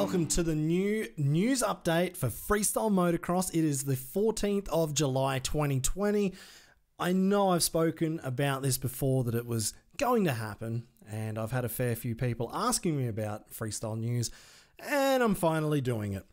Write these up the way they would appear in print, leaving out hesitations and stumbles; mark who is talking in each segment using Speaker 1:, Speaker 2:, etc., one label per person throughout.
Speaker 1: welcome to the new news update for Freestyle Motocross. It is the 14th of July 2020. I know I've spoken about this before, that it was going to happen, and I've had a fair few people asking me about freestyle news, and I'm finally doing it.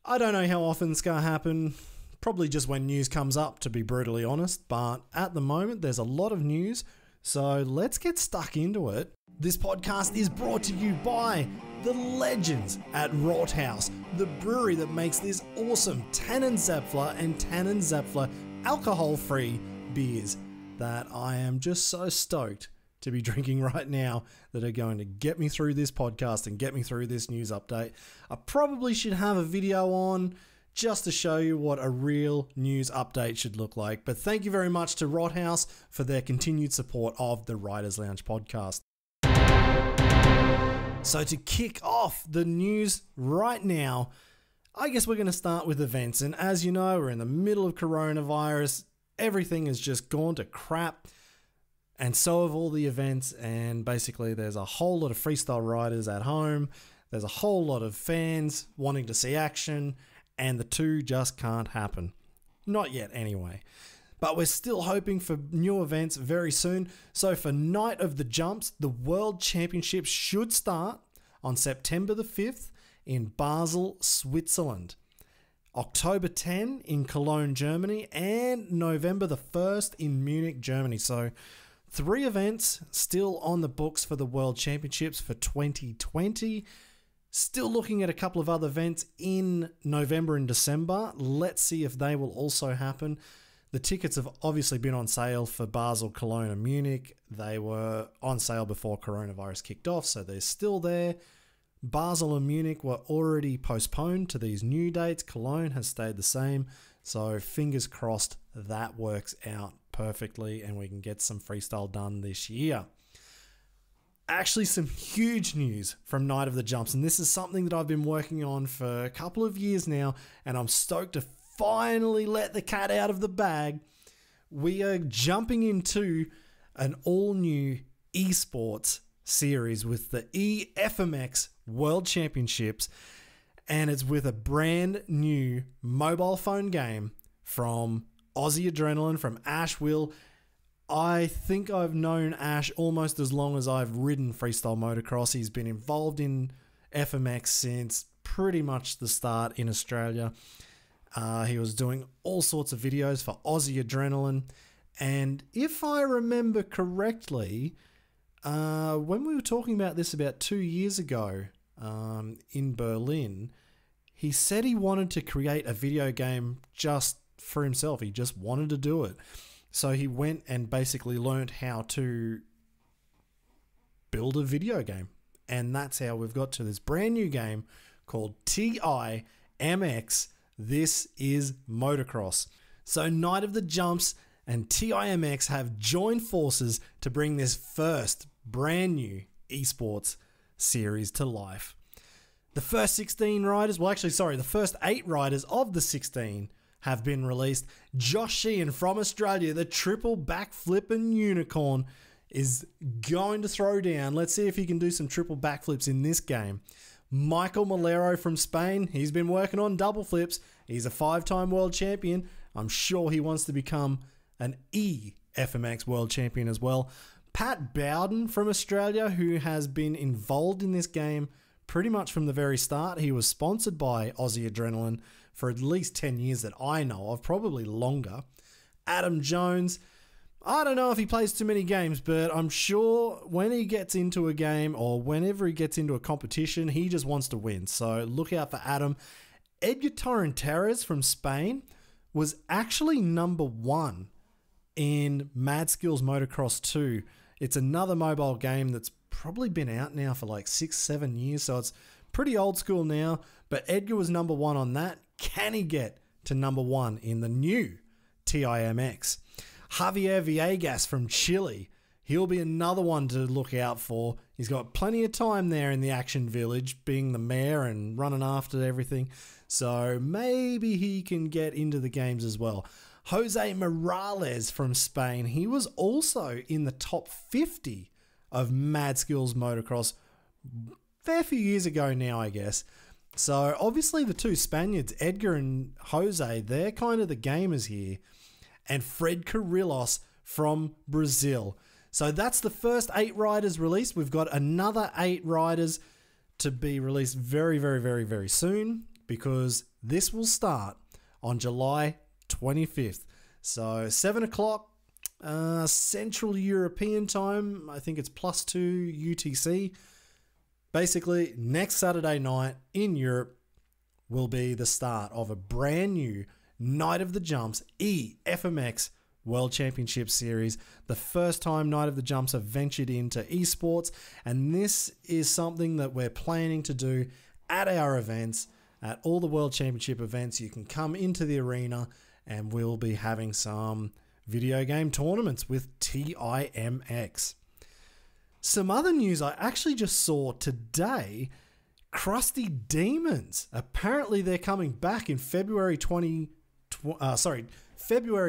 Speaker 1: I don't know how often it's going to happen, probably just when news comes up, to be brutally honest, but at the moment there's a lot of news, so let's get stuck into it. This podcast is brought to you by the legends at Rothaus, the brewery that makes this awesome Tannenzaepfle and Tannenzaepfle alcohol-free beers that I am just so stoked to be drinking right now, that are going to get me through this podcast and get me through this news update. I probably should have a video on just to show you what a real news update should look like. But thank you very much to Rothaus for their continued support of the Riders Lounge podcast. So to kick off the news right now, I guess we're going to start with events. And as you know, we're in the middle of coronavirus. Everything has just gone to crap. And so have all the events. And basically there's a whole lot of freestyle riders at home. There's a whole lot of fans wanting to see action. And the two just can't happen. Not yet anyway. But we're still hoping for new events very soon. So for Night of the Jumps, the World Championships should start on September the 5th in Basel, Switzerland. October 10 in Cologne, Germany, and November the 1st in Munich, Germany. So 3 events still on the books for the World Championships for 2020. Still looking at a couple of other events in November and December. Let's see if they will also happen. The tickets have obviously been on sale for Basel, Cologne and Munich. They were on sale before coronavirus kicked off, so they're still there. Basel and Munich were already postponed to these new dates. Cologne has stayed the same, so fingers crossed that works out perfectly and we can get some freestyle done this year. Actually, some huge news from Night of the Jumps, and this is something that I've been working on for a couple of years now, and I'm stoked to finally let the cat out of the bag. We are jumping into an all-new esports series with the eFMX World Championships, and it's with a brand new mobile phone game from Aussie Adrenaline, from Ash Will. I think I've known Ash almost as long as I've ridden freestyle motocross. He's been involved in FMX since pretty much the start in Australia. He was doing all sorts of videos for Aussie Adrenaline. And if I remember correctly, when we were talking about this about 2 years ago in Berlin, he said he wanted to create a video game just for himself. He just wanted to do it. So he went and basically learned how to build a video game. And that's how we've got to this brand new game called TIMX. This is Motocross. So Night of the Jumps and TIMX have joined forces to bring this first brand new esports series to life. The first 16 riders, the first 8 riders of the 16 have been released. Josh Sheehan from Australia, the triple backflipping unicorn, is going to throw down. Let's see if he can do some triple backflips in this game. Michael Malero from Spain, he's been working on double flips. He's a 5-time world champion. I'm sure he wants to become an eFMX world champion as well. Pat Bowden from Australia, who has been involved in this game pretty much from the very start. He was sponsored by Aussie Adrenaline for at least 10 years that I know of, probably longer. Adam Jones, I don't know if he plays too many games, but I'm sure when he gets into a game or whenever he gets into a competition, he just wants to win. So look out for Adam. Edgar Torrenteras from Spain was actually number 1 in Mad Skills Motocross 2. It's another mobile game that's probably been out now for like 6-7 years, so it's pretty old school now, but Edgar was number 1 on that. Can he get to number 1 in the new TIMX? Javier Villegas from Chile, he'll be another one to look out for. He's got plenty of time there in the Action Village, being the mayor and running after everything, so maybe he can get into the games as well. Jose Morales from Spain, he was also in the top 50 of Mad Skills Motocross fair few years ago now, I guess. So obviously the two Spaniards, Edgar and Jose, they're kind of the gamers here. And Fred Carrillos from Brazil. So that's the first 8 riders released. We've got another 8 riders to be released very, very, very, very soon, because this will start on July 25th. So 7 o'clock Central European time. I think it's +2 UTC. Basically, next Saturday night in Europe will be the start of a brand new Night of the Jumps EFMX World Championship Series. The first time Night of the Jumps have ventured into esports, and this is something that we're planning to do at our events, at all the World Championship events. You can come into the arena and we'll be having some video game tournaments with TIMX. Some other news I actually just saw today, Crusty Demons. Apparently they're coming back in February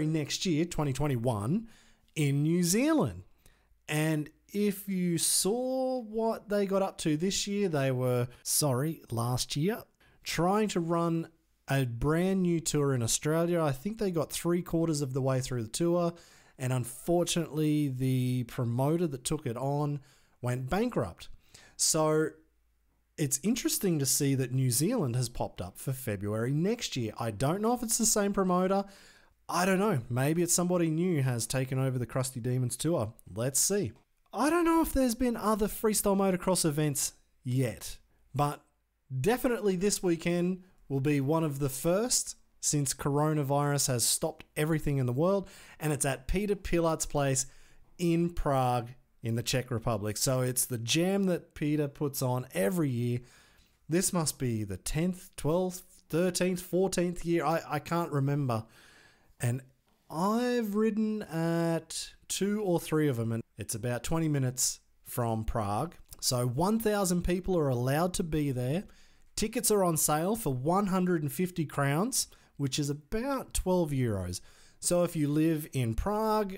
Speaker 1: next year, 2021, in New Zealand. And if you saw what they got up to this year, last year, trying to run a brand new tour in Australia. I think they got 3/4 of the way through the tour, and unfortunately the promoter that took it on went bankrupt. So it's interesting to see that New Zealand has popped up for February next year. I don't know if it's the same promoter. I don't know. Maybe it's somebody new has taken over the Crusty Demons tour. Let's see. I don't know if there's been other freestyle motocross events yet, but definitely this weekend will be one of the first since coronavirus has stopped everything in the world, and it's at Petr Pilat's place in Prague in the Czech Republic. So it's the jam that Petr puts on every year. This must be the 10th, 12th, 13th, 14th year. I can't remember. And I've ridden at 2 or 3 of them, and it's about 20 minutes from Prague. So 1,000 people are allowed to be there. Tickets are on sale for 150 crowns, which is about 12 euros. So if you live in Prague,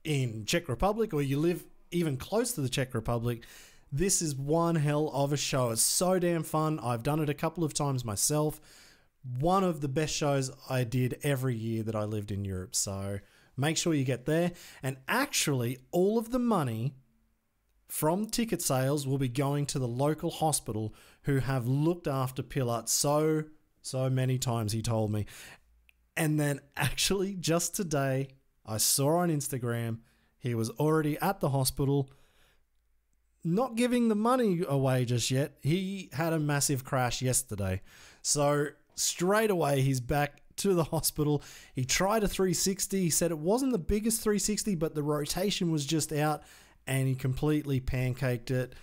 Speaker 1: in Czech Republic, or you live even close to the Czech Republic, this is one hell of a show. It's so damn fun. I've done it a couple of times myself. One of the best shows I did every year that I lived in Europe. So make sure you get there. And actually, all of the money from ticket sales will be going to the local hospital, who have looked after Pilat so many times, he told me. And then actually just today, I saw on Instagram, he was already at the hospital, not giving the money away just yet. He had a massive crash yesterday. So straight away, he's back to the hospital. He tried a 360. He said it wasn't the biggest 360, but the rotation was just out, and he completely pancaked it.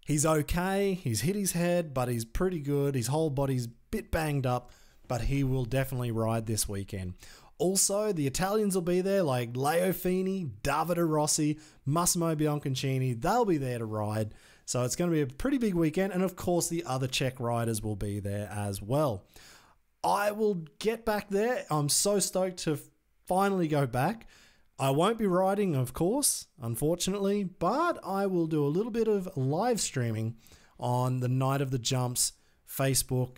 Speaker 1: He's okay. He's hit his head, but he's pretty good. His whole body's a bit banged up, but he will definitely ride this weekend. Also, the Italians will be there, like Leo Fini, Davide Rossi, Massimo Bianconcini. They'll be there to ride. So it's going to be a pretty big weekend. And of course, the other Czech riders will be there as well. I will get back there. I'm so stoked to finally go back. I won't be riding, of course, unfortunately, but I will do a little bit of live streaming on the Night of the Jumps Facebook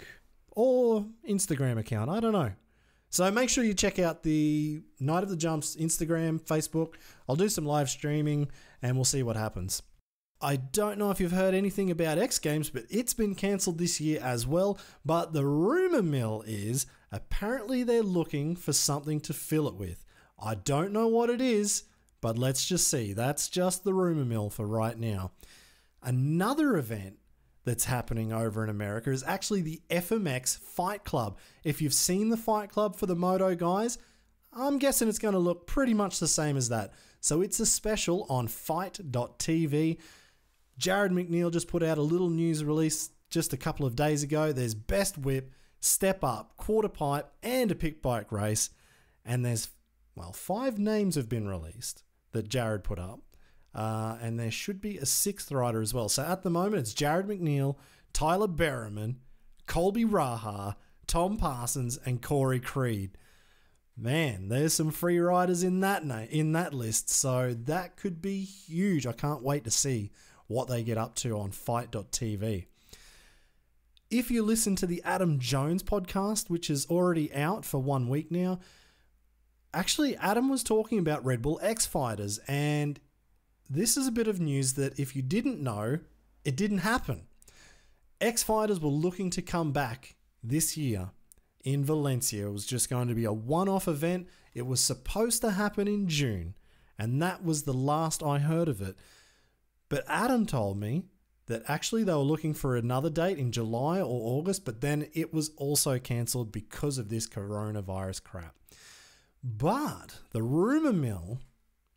Speaker 1: or Instagram account. I don't know. So make sure you check out the Night of the Jumps Instagram, Facebook. I'll do some live streaming and we'll see what happens. I don't know if you've heard anything about X Games, but it's been cancelled this year as well. But the rumour mill is apparently they're looking for something to fill it with. I don't know what it is, but let's just see. That's just the rumour mill for right now. Another event that's happening over in America is actually the FMX Fight Club. If you've seen the Fight Club for the Moto guys, I'm guessing it's going to look pretty much the same as that. So it's a special on fight.tv. Jared McNeil just put out a little news release just a couple of days ago. There's Best Whip, Step Up, Quarter Pipe, and a Pick Bike race. And there's 5 names have been released that Jared put up. And there should be a 6th rider as well. So at the moment, it's Jared McNeil, Tyler Berriman, Colby Raha, Tom Parsons, and Corey Creed. Man, there's some free riders in that list. So that could be huge. I can't wait to see what they get up to on fight.tv. if you listen to the Adam Jones podcast, which is already out for 1 week now, actually Adam was talking about Red Bull X Fighters, and this is a bit of news that if you didn't know, it didn't happen. X Fighters were looking to come back this year in Valencia. It was just going to be a one-off event. It was supposed to happen in June, and that was the last I heard of it. But Adam told me that actually they were looking for another date in July or August, but then it was also cancelled because of this coronavirus crap. But the rumour mill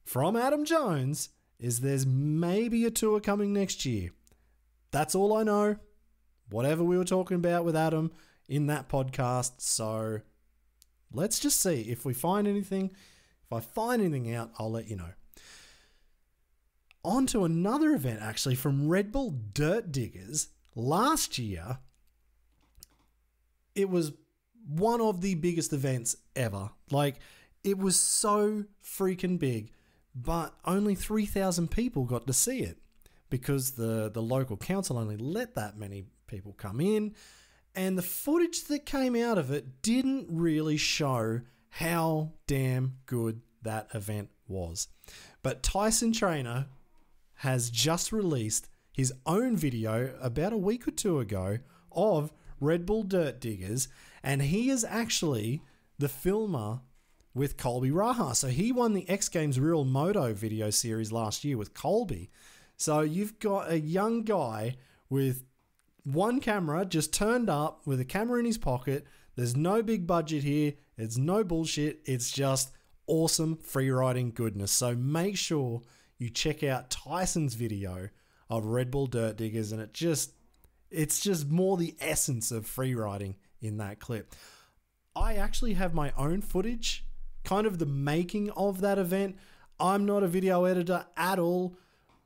Speaker 1: from Adam Jones is there's maybe a tour coming next year. That's all I know. Whatever we were talking about with Adam in that podcast. So let's just see if we find anything. If I find anything out, I'll let you know. On to another event actually from Red Bull Dirt Diggers. Last year, it was one of the biggest events ever. Like, it was so freaking big, but only 3,000 people got to see it because the local council only let that many people come in, and the footage that came out of it didn't really show how damn good that event was. But Tyson Trainer has just released his own video about a week or two ago of Red Bull Dirt Diggers, and he is actually the filmer with Colby Raha. So he won the X Games Real Moto video series last year with Colby. So you've got a young guy with one camera just turned up with a camera in his pocket. There's no big budget here. It's no bullshit. It's just awesome freeriding goodness. So make sure you check out Tyson's video of Red Bull Dirt Diggers, and it's just more the essence of freeriding in that clip. I actually have my own footage, kind of the making of that event. I'm not a video editor at all.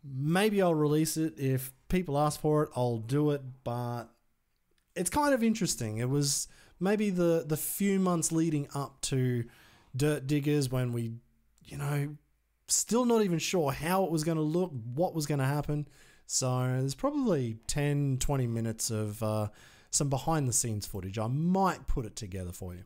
Speaker 1: Maybe I'll release it. If people ask for it, I'll do it, but it's kind of interesting. It was maybe the few months leading up to Dirt Diggers when we, still not even sure how it was going to look, what was going to happen. So there's probably 10, 20 minutes of some behind the scenes footage. I might put it together for you.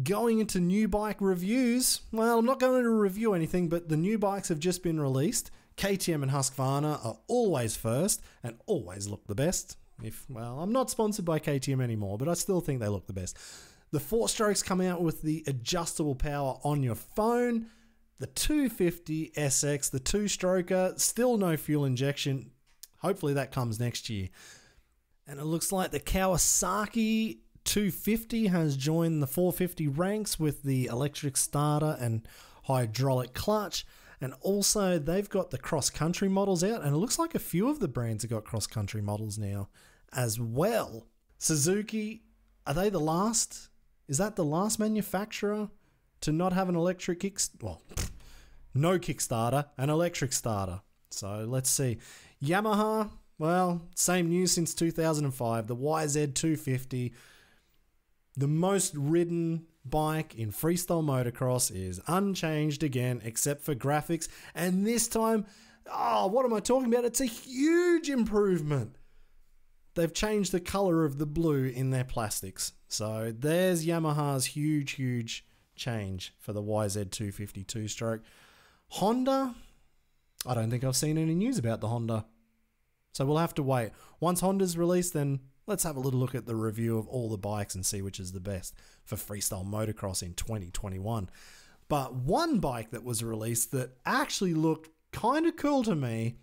Speaker 1: Going into new bike reviews, well, I'm not going to review anything, but the new bikes have just been released. KTM and Husqvarna are always first and always look the best. I'm not sponsored by KTM anymore, but I still think they look the best. The 4-strokes come out with the adjustable power on your phone. The 250 SX, the 2-stroker, still no fuel injection. Hopefully that comes next year. And it looks like the Kawasaki 250 has joined the 450 ranks with the electric starter and hydraulic clutch. And also they've got the cross-country models out, and it looks like a few of the brands have got cross-country models now as well. Suzuki, are they the last? Is that the last manufacturer to not have an electric no Kickstarter, an electric starter? So let's see. Yamaha, well, same news since 2005. The YZ250, the most ridden bike in freestyle motocross, is unchanged again, except for graphics. And this time, what am I talking about? It's a huge improvement. They've changed the color of the blue in their plastics. So there's Yamaha's huge change for the YZ250 2-stroke. Honda, I don't think I've seen any news about the Honda. So we'll have to wait. Once Honda's released, then let's have a little look at the review of all the bikes and see which is the best for freestyle motocross in 2021. But one bike that was released that actually looked kind of cool to me,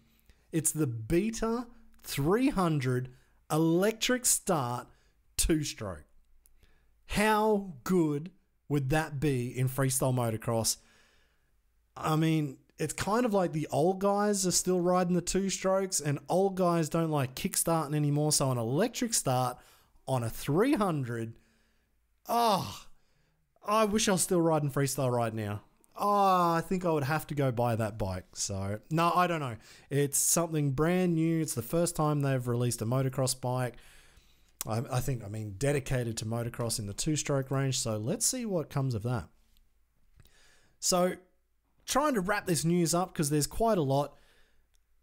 Speaker 1: it's the Beta 300 electric start 2-stroke. How good would that be in freestyle motocross? I mean, it's kind of like the old guys are still riding the 2-strokes, and old guys don't like kickstarting anymore. So an electric start on a 300, I wish I was still riding freestyle right now. I think I would have to go buy that bike. So, no, I don't know. It's something brand new. It's the first time they've released a motocross bike. I think dedicated to motocross in the 2-stroke range. So let's see what comes of that. So trying to wrap this news up because there's quite a lot.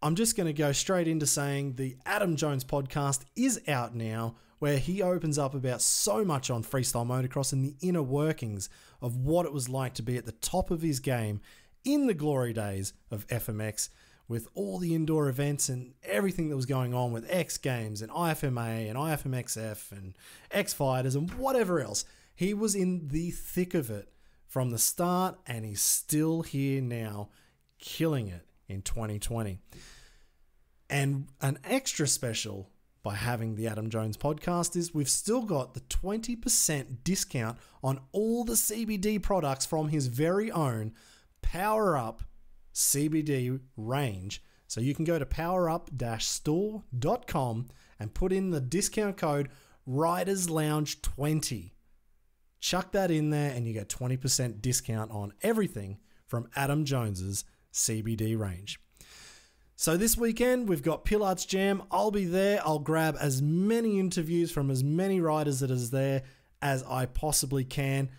Speaker 1: I'm just going to go straight into saying the Adam Jones podcast is out now, where he opens up about so much on freestyle motocross and the inner workings of what it was like to be at the top of his game in the glory days of FMX, with all the indoor events and everything that was going on with X Games and IFMA and IFMXF and X Fighters and whatever else. He was in the thick of it from the start, and he's still here now, killing it in 2020. And an extra special by having the Adam Jones podcast is we've still got the 20% discount on all the CBD products from his very own Power Up CBD range. So you can go to powerup-store.com and put in the discount code RidersLounge20. Chuck that in there and you get 20% discount on everything from Adam Jones's CBD range. So this weekend we've got Pilat's Jam. I'll be there. I'll grab as many interviews from as many riders that is there as I possibly can.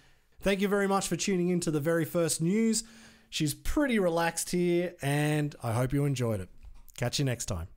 Speaker 1: Thank you very much for tuning into the very first news. She's pretty relaxed here, and I hope you enjoyed it. Catch you next time.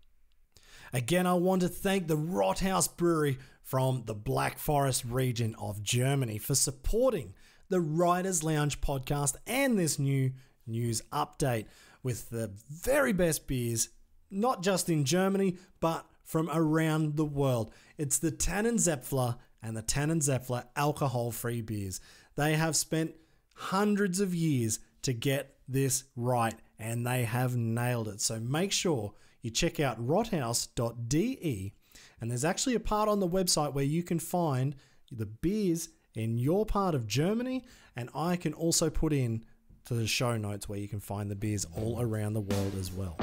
Speaker 1: Again, I want to thank the Rothaus Brewery from the Black Forest region of Germany for supporting the Riders Lounge podcast and this new news update with the very best beers, not just in Germany, but from around the world. It's the Tannenzaepfle and the Tannenzaepfle alcohol-free beers. They have spent hundreds of years to get this right, and they have nailed it. So make sure you check out rothaus.de, and there's actually a part on the website where you can find the beers in your part of Germany, and I can also put in to the show notes where you can find the beers all around the world as well.